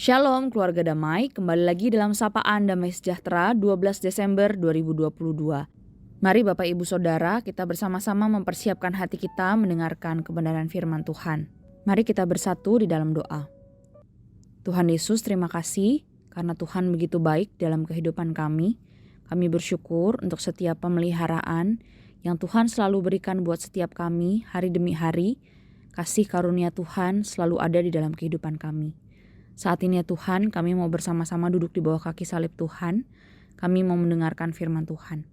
Shalom keluarga damai, kembali lagi dalam Sapaan Damai Sejahtera 12 Desember 2022. Mari Bapak Ibu Saudara, kita bersama-sama mempersiapkan hati kita mendengarkan kebenaran firman Tuhan. Mari kita bersatu di dalam doa. Tuhan Yesus, terima kasih karena Tuhan begitu baik dalam kehidupan kami. Kami bersyukur untuk setiap pemeliharaan yang Tuhan selalu berikan buat setiap kami hari demi hari. Kasih karunia Tuhan selalu ada di dalam kehidupan kami. Saat ini ya Tuhan, kami mau bersama-sama duduk di bawah kaki salib Tuhan. Kami mau mendengarkan firman Tuhan.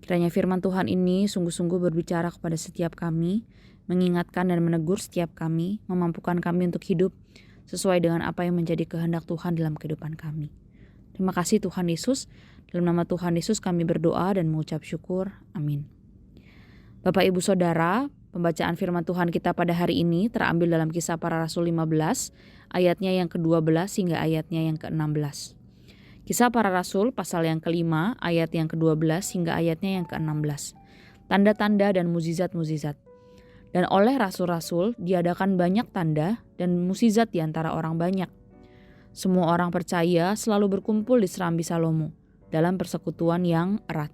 Kiranya firman Tuhan ini sungguh-sungguh berbicara kepada setiap kami, mengingatkan dan menegur setiap kami, memampukan kami untuk hidup sesuai dengan apa yang menjadi kehendak Tuhan dalam kehidupan kami. Terima kasih Tuhan Yesus. Dalam nama Tuhan Yesus kami berdoa dan mengucap syukur. Amin. Bapak Ibu Saudara, pembacaan firman Tuhan kita pada hari ini terambil dalam Kisah Para Rasul 15, ayatnya yang ke-12 hingga ayatnya yang ke-16. Kisah Para Rasul pasal yang ke-5, ayat yang ke-12 hingga ayatnya yang ke-16. Tanda-tanda dan mukjizat-mukjizat. Dan oleh rasul-rasul diadakan banyak tanda dan mukjizat di antara orang banyak. Semua orang percaya selalu berkumpul di serambi Salomo dalam persekutuan yang erat.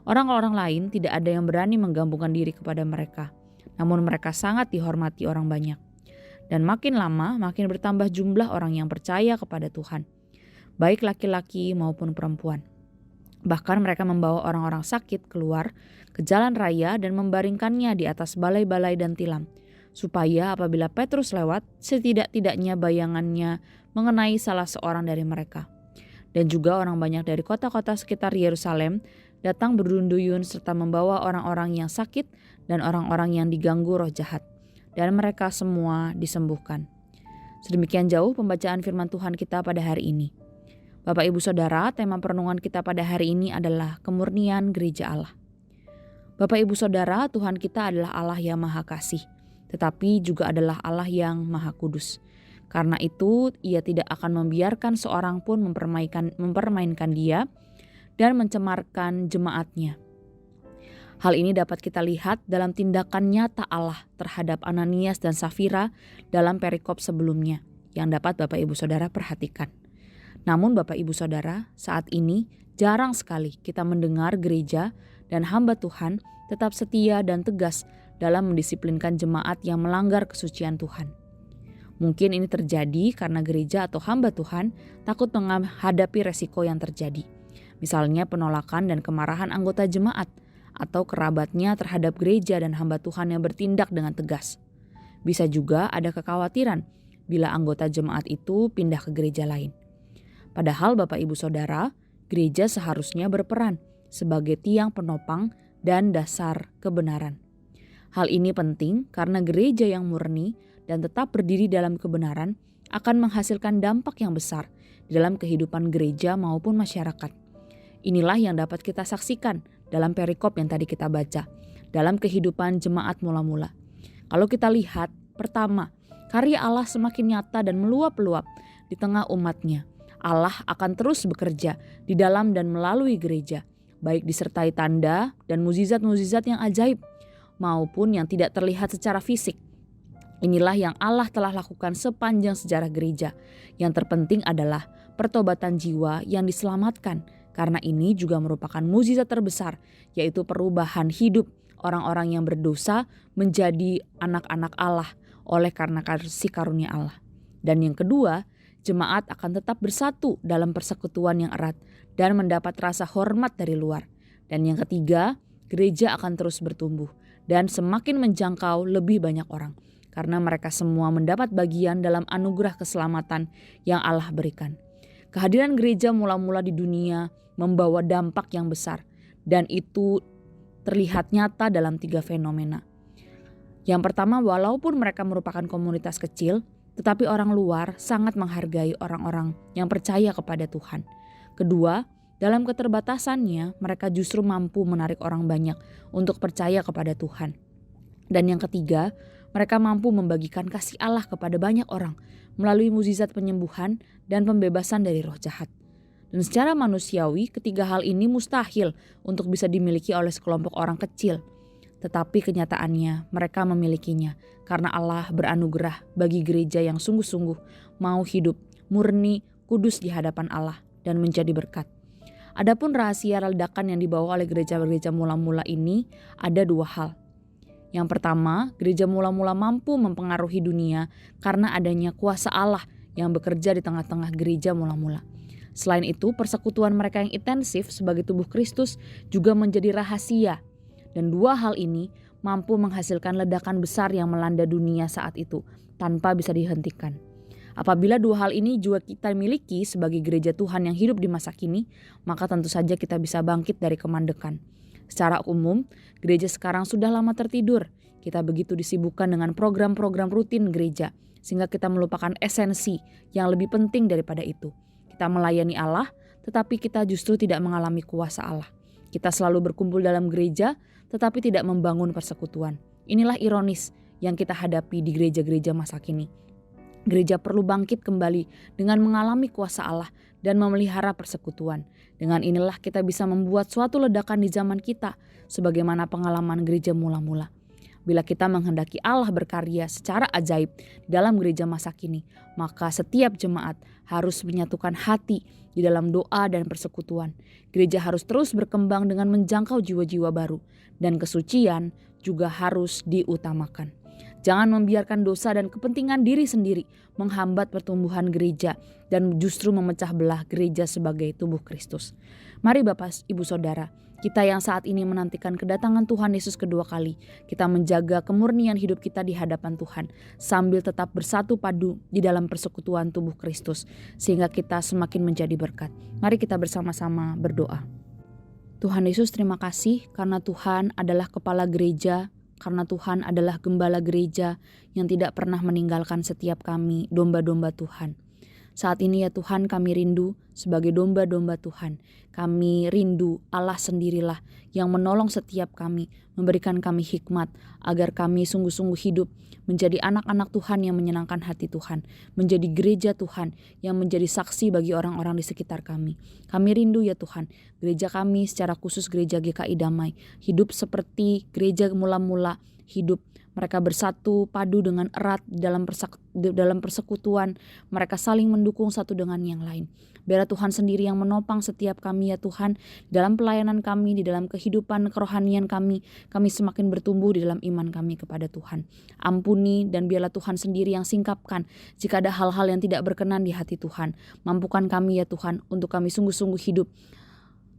Orang-orang lain tidak ada yang berani menggabungkan diri kepada mereka. Namun mereka sangat dihormati orang banyak. Dan makin lama makin bertambah jumlah orang yang percaya kepada Tuhan. Baik laki-laki maupun perempuan. Bahkan mereka membawa orang-orang sakit keluar ke jalan raya dan membaringkannya di atas balai-balai dan tilam. Supaya apabila Petrus lewat, setidak-tidaknya bayangannya mengenai salah seorang dari mereka. Dan juga orang banyak dari kota-kota sekitar Yerusalem datang berduyun-duyun serta membawa orang-orang yang sakit dan orang-orang yang diganggu roh jahat. Dan mereka semua disembuhkan. Sedemikian jauh pembacaan firman Tuhan kita pada hari ini. Bapak Ibu Saudara, tema perenungan kita pada hari ini adalah kemurnian gereja Allah. Bapak Ibu Saudara, Tuhan kita adalah Allah yang maha kasih, tetapi juga adalah Allah yang maha kudus. Karena itu, Ia tidak akan membiarkan seorang pun mempermainkan Dia dan mencemarkan jemaatnya. Hal ini dapat kita lihat dalam tindakan nyata Allah terhadap Ananias dan Safira dalam perikop sebelumnya yang dapat Bapak Ibu Saudara perhatikan. Namun Bapak Ibu Saudara, saat ini jarang sekali kita mendengar gereja dan hamba Tuhan tetap setia dan tegas dalam mendisiplinkan jemaat yang melanggar kesucian Tuhan. Mungkin ini terjadi karena gereja atau hamba Tuhan takut menghadapi resiko yang terjadi. Misalnya penolakan dan kemarahan anggota jemaat atau kerabatnya terhadap gereja dan hamba Tuhan yang bertindak dengan tegas. Bisa juga ada kekhawatiran bila anggota jemaat itu pindah ke gereja lain. Padahal Bapak Ibu Saudara, gereja seharusnya berperan sebagai tiang penopang dan dasar kebenaran. Hal ini penting karena gereja yang murni dan tetap berdiri dalam kebenaran akan menghasilkan dampak yang besar di dalam kehidupan gereja maupun masyarakat. Inilah yang dapat kita saksikan dalam perikop yang tadi kita baca, dalam kehidupan jemaat mula-mula. Kalau kita lihat, pertama, karya Allah semakin nyata dan meluap-luap di tengah umatnya. Allah akan terus bekerja di dalam dan melalui gereja, baik disertai tanda dan mukjizat-mukjizat yang ajaib, maupun yang tidak terlihat secara fisik. Inilah yang Allah telah lakukan sepanjang sejarah gereja. Yang terpenting adalah pertobatan jiwa yang diselamatkan. Karena ini juga merupakan mukjizat terbesar, yaitu perubahan hidup orang-orang yang berdosa menjadi anak-anak Allah oleh karena kasih karunia Allah. Dan yang kedua, jemaat akan tetap bersatu dalam persekutuan yang erat dan mendapat rasa hormat dari luar. Dan yang ketiga, gereja akan terus bertumbuh dan semakin menjangkau lebih banyak orang. Karena mereka semua mendapat bagian dalam anugerah keselamatan yang Allah berikan. Kehadiran gereja mula-mula di dunia membawa dampak yang besar. Dan itu terlihat nyata dalam 3 fenomena. Yang pertama, walaupun mereka merupakan komunitas kecil, tetapi orang luar sangat menghargai orang-orang yang percaya kepada Tuhan. Kedua, dalam keterbatasannya mereka justru mampu menarik orang banyak untuk percaya kepada Tuhan. Dan yang ketiga, mereka mampu membagikan kasih Allah kepada banyak orang melalui mukjizat penyembuhan dan pembebasan dari roh jahat. Dan secara manusiawi, ketiga hal ini mustahil untuk bisa dimiliki oleh sekelompok orang kecil. Tetapi kenyataannya mereka memilikinya karena Allah beranugerah bagi gereja yang sungguh-sungguh mau hidup murni, kudus di hadapan Allah dan menjadi berkat. Adapun rahasia ledakan yang dibawa oleh gereja-gereja mula-mula ini ada dua hal. Yang pertama, gereja mula-mula mampu mempengaruhi dunia karena adanya kuasa Allah yang bekerja di tengah-tengah gereja mula-mula. Selain itu, persekutuan mereka yang intensif sebagai tubuh Kristus juga menjadi rahasia. Dan dua hal ini mampu menghasilkan ledakan besar yang melanda dunia saat itu tanpa bisa dihentikan. Apabila dua hal ini juga kita miliki sebagai gereja Tuhan yang hidup di masa kini, maka tentu saja kita bisa bangkit dari kemandekan. Secara umum, gereja sekarang sudah lama tertidur. Kita begitu disibukkan dengan program-program rutin gereja, sehingga kita melupakan esensi yang lebih penting daripada itu. Kita melayani Allah, tetapi kita justru tidak mengalami kuasa Allah. Kita selalu berkumpul dalam gereja, tetapi tidak membangun persekutuan. Inilah ironis yang kita hadapi di gereja-gereja masa kini. Gereja perlu bangkit kembali dengan mengalami kuasa Allah dan memelihara persekutuan. Dengan inilah kita bisa membuat suatu ledakan di zaman kita, sebagaimana pengalaman gereja mula-mula. Bila kita menghendaki Allah berkarya secara ajaib di dalam gereja masa kini, maka setiap jemaat harus menyatukan hati di dalam doa dan persekutuan. Gereja harus terus berkembang dengan menjangkau jiwa-jiwa baru, dan kesucian juga harus diutamakan. Jangan membiarkan dosa dan kepentingan diri sendiri menghambat pertumbuhan gereja dan justru memecah belah gereja sebagai tubuh Kristus. Mari Bapak, Ibu, Saudara, kita yang saat ini menantikan kedatangan Tuhan Yesus kedua kali, kita menjaga kemurnian hidup kita di hadapan Tuhan sambil tetap bersatu padu di dalam persekutuan tubuh Kristus sehingga kita semakin menjadi berkat. Mari kita bersama-sama berdoa. Tuhan Yesus, terima kasih karena Tuhan adalah kepala gereja, karena Tuhan adalah gembala gereja yang tidak pernah meninggalkan setiap kami, domba-domba Tuhan. Saat ini ya Tuhan, kami rindu sebagai domba-domba Tuhan. Kami rindu Allah sendirilah yang menolong setiap kami, memberikan kami hikmat agar kami sungguh-sungguh hidup menjadi anak-anak Tuhan yang menyenangkan hati Tuhan, menjadi gereja Tuhan yang menjadi saksi bagi orang-orang di sekitar kami. Kami rindu ya Tuhan, gereja kami secara khusus gereja GKI Damai, hidup seperti gereja mula-mula, hidup mereka bersatu padu dengan erat dalam persekutuan. Mereka saling mendukung satu dengan yang lain. Biarlah Tuhan sendiri yang menopang setiap kami ya Tuhan. Dalam pelayanan kami, di dalam kehidupan kerohanian kami semakin bertumbuh di dalam iman kami kepada Tuhan. Ampuni dan biarlah Tuhan sendiri yang singkapkan jika ada hal-hal yang tidak berkenan di hati Tuhan. Mampukan kami ya Tuhan untuk kami sungguh-sungguh hidup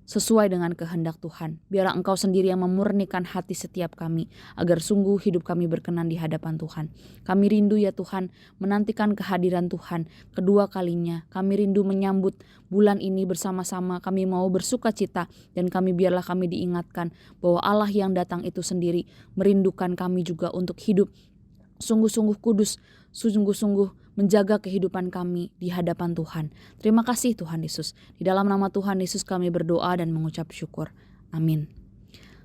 sesuai dengan kehendak Tuhan. Biarlah Engkau sendiri yang memurnikan hati setiap kami, agar sungguh hidup kami berkenan di hadapan Tuhan. Kami rindu ya Tuhan, menantikan kehadiran Tuhan kedua kalinya. Kami rindu menyambut bulan ini bersama-sama. Kami mau bersuka cita, dan biarlah kami diingatkan bahwa Allah yang datang itu sendiri merindukan kami juga untuk hidup sungguh-sungguh kudus, sungguh-sungguh menjaga kehidupan kami di hadapan Tuhan. Terima kasih Tuhan Yesus. Di dalam nama Tuhan Yesus kami berdoa dan mengucap syukur. Amin.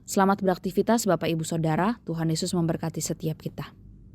Selamat beraktivitas Bapak Ibu Saudara. Tuhan Yesus memberkati setiap kita.